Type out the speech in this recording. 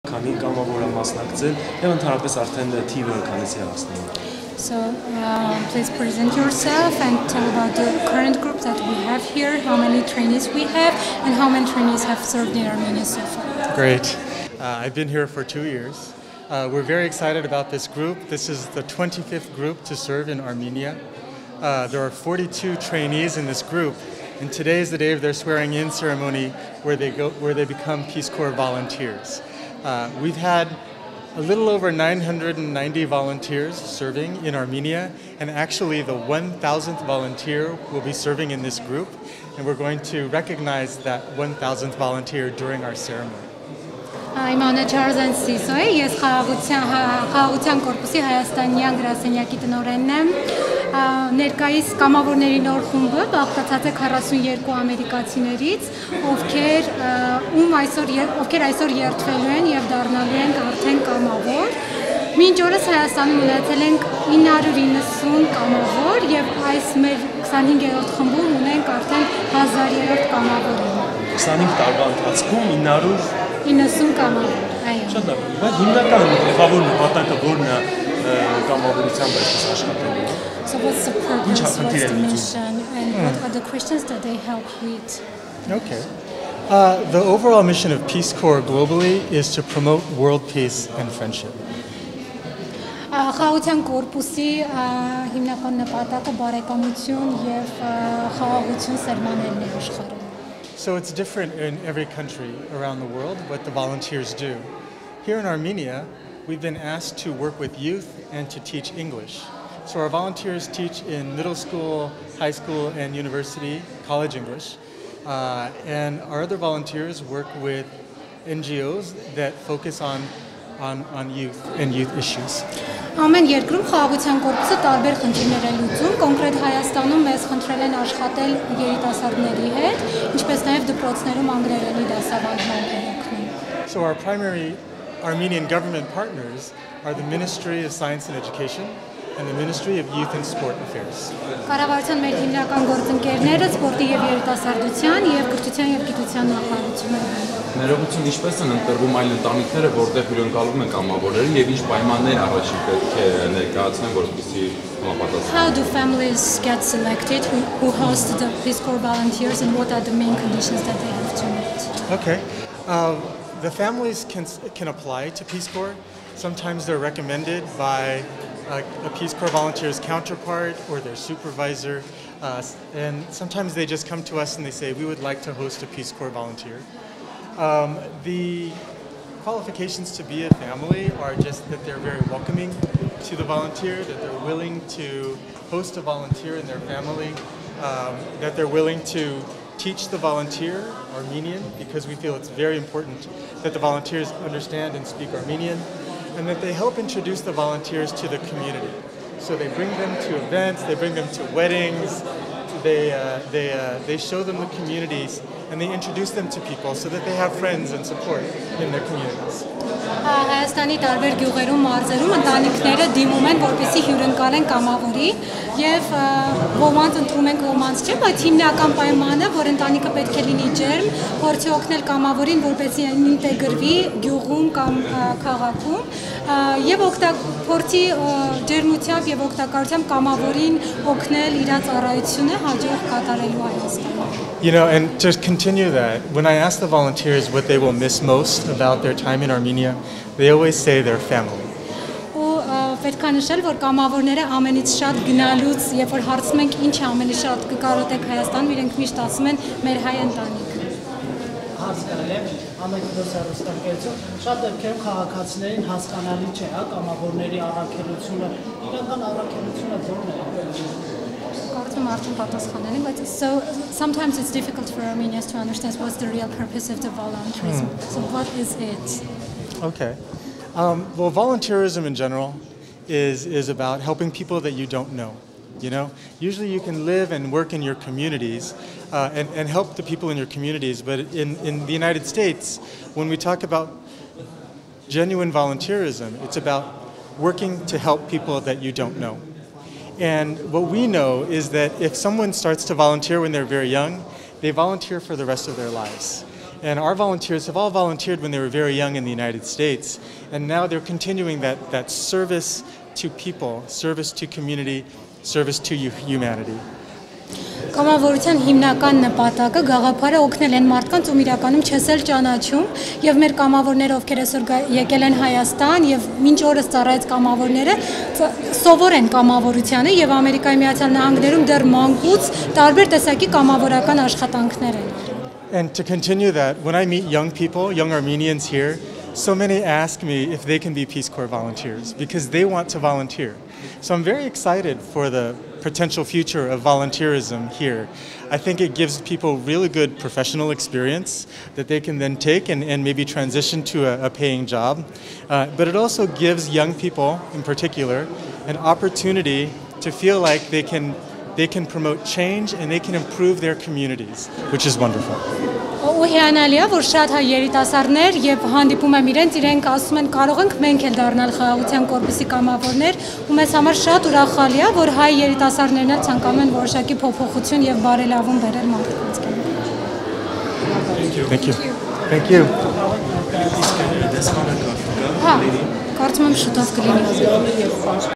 Քանի կամավորը մասնակցել եւ ընդհանրապես արդեն թիվը քանից է հասնում։ So please present yourself and tell about the current group that we have here, how many trainees we have, and how many trainees have served in Armenia so far. Great. I've been here for 2 years. We're very excited about this group. This is the 25th group to serve in Armenia. There are 42 trainees in this group, and today is the day of their swearing-in ceremony where they become Peace Corps volunteers. We've had a little over 990 volunteers serving in Armenia, and actually the 1,000th volunteer will be serving in this group, and we're going to recognize that 1,000th volunteer during our ceremony. I'm Չարլզ Էնսիսո, ես խաղաղության կորպուսի հայաստանյան գրասենյակի տնօրենն եմ։ Ներկայիս կամավորների նոր խումբը բաղկացած է 42 ամերիկացիներից, ովքեր այսօր երթվելու են եւ դառնալու են արդեն կամավոր։ Մինչ օրս Հայաստանում ունեցել ենք 990 կամավոր եւ այս մեր 25-րդ խմբում ունենք արդեն 1000-րդ կամավորը։ 25 տարվա ընթացքում 990 կամավոր, այո։ Շատ լավ, բայց հիմնական գլխավոր նպատակը որն է կամավորությամբ այսպես աշխատելու։ So what's the purpose, what's the mission, and what are the questions that they help with? Okay. The overall mission of Peace Corps globally is to promote world peace and friendship. Խաղաղության կորպուսի հիմնական նպատակը բարեկամություն եւ խաղաղություն սերմանելն է աշխարհում։ So it's different in every country around the world what the volunteers do. Here in Armenia, we've been asked to work with youth and to teach English. So our volunteers teach in middle school, high school, and university, college English. And our other volunteers work with NGOs that focus on youth and youth issues. Ամեն երկրում խաղաղության կորպուսը տարբեր խնդիրներ է լուծում, կոնկրետ Հայաստանում մեզ խնդրել են աշխատել երիտասարդների հետ, ինչպես նաև դպրոցներում անգլերենի դասավանդման են օգնում։ So our primary Armenian government partners are the Ministry of Science and Education and the Ministry of Youth and Sport Affairs. Կառավարության մեր հիմնական գործընկերները սպորտի եւ երիտասարդության եւ կրթության եւ գիտության նախարարությունն են։ Ներողություն ինչպես են ընտրվում այլ ընտանիքները, որտեղ հյուրընկալվում են կամավորները եւ ինչ պայմաններ առաջին պետք է ներկայացնեն, որպեսզի համապատասխան։ How do families get selected who host the Peace Corps volunteers and what are the main conditions that they have to meet? Okay. The families can apply to Peace Corps. Sometimes they're recommended by a Peace Corps volunteer's counterpart or their supervisor. And sometimes they just come to us and they say, we would like to host a Peace Corps volunteer. The qualifications to be a family are just that they're very welcoming to the volunteer, that they're willing to host a volunteer in their family, that they're willing to teach the volunteer Armenian, because we feel it's very important that the volunteers understand and speak Armenian, and that they help introduce the volunteers to the community. So they bring them to events, they bring them to weddings, they show them the communities, and they introduce them to people so that they have friends and support in their communities. Հայաստանի տարբեր գյուղերում, մարզերում ընտանիքները դիմում են, որպեսզի հյուրընկալեն կամավորի, եւ ոմանց ընտրում են, ոմանց չէ, բայց հիմնական պայմանը, որ ընտանիքը պետք է լինի ջերմ, փորձի օգնել կամավորին, որպեսզի ինտեգրվի գյուղում կամ քաղաքում, եւ փորձի ջերմությամբ եւ օգտակարությամբ կամավորին օգնել իր ծառայությունը հաջող կատարելու Հայաստանում։ You know, and to continue that, when I ask the volunteers what they will miss most about their time in Armenia, they always say their family. Պետք է նշել, որ կամավորները ամենից շատ գնալուց, երբ որ հարցում ենք ինչ ամենից շատ կկարոտեք Հայաստանում, իրենք միշտ ասում են մեր հայ ընտանիքը։ Հարց կարել եմ ամեն դասարուստակերություն, շատ դեպքերում քաղաքացիներին հասկանալի չէ, հա, կամավորների առաքելությունը, իրական առաքելությունը ո՞րն է։ Կարոտում արդեն պատասխանել եմ, բայց so sometimes it's difficult for Armenians to understand what's the real purpose of the volunteerism. So what is it? Okay. Well, volunteerism in general is about helping people that you don't know. You know, usually you can live and work in your communities and help the people in your communities. But in the United States, when we talk about genuine volunteerism, it's about working to help people that you don't know. And what we know is that if someone starts to volunteer when they're very young, they volunteer for the rest of their lives. And our volunteers have all volunteered when they were very young in the United States, and now they're continuing that service to people, service to community, service to humanity. Կամավորության հիմնական նպատակը գաղափարը օգնել են մարդկանց, ում իրականում չես էլ ճանաչում, եւ մեր կամավորները, ովքեր այսօր եկել են Հայաստան եւ մինչ օրս ծառայած կամավորները, սովոր են կամավորությանը եւ Ամերիկայի Միացյալ Նահանգներում դեռ մանկուց տարբեր տեսակի կամավորական աշխատանքներ են։ And to continue that, when I meet young people, young Armenians here, so many ask me if they can be Peace Corps volunteers because they want to volunteer. So I'm very excited for the potential future of volunteerism here. I think it gives people really good professional experience that they can then take and maybe transition to a paying job. But it also gives young people in particular an opportunity to feel like they can promote change and they can improve their communities, which is wonderful. Ու հիանալի է, որ շատ հայ երիտասարդներ եւ հանդիպում եմ իրենք ասում են կարող ենք մենք էլ դառնալ խաղաղության կորպուսի կամավորներ, ու մեզ համար շատ ուրախալի է, որ հայ երիտասարդներն էլ ցանկանում են որոշակի փոփոխություն եւ բարելավում բերել մարդկանց կյանքում։ Thank you. Thank you. Հա, կարծում եմ շուտով կլինի։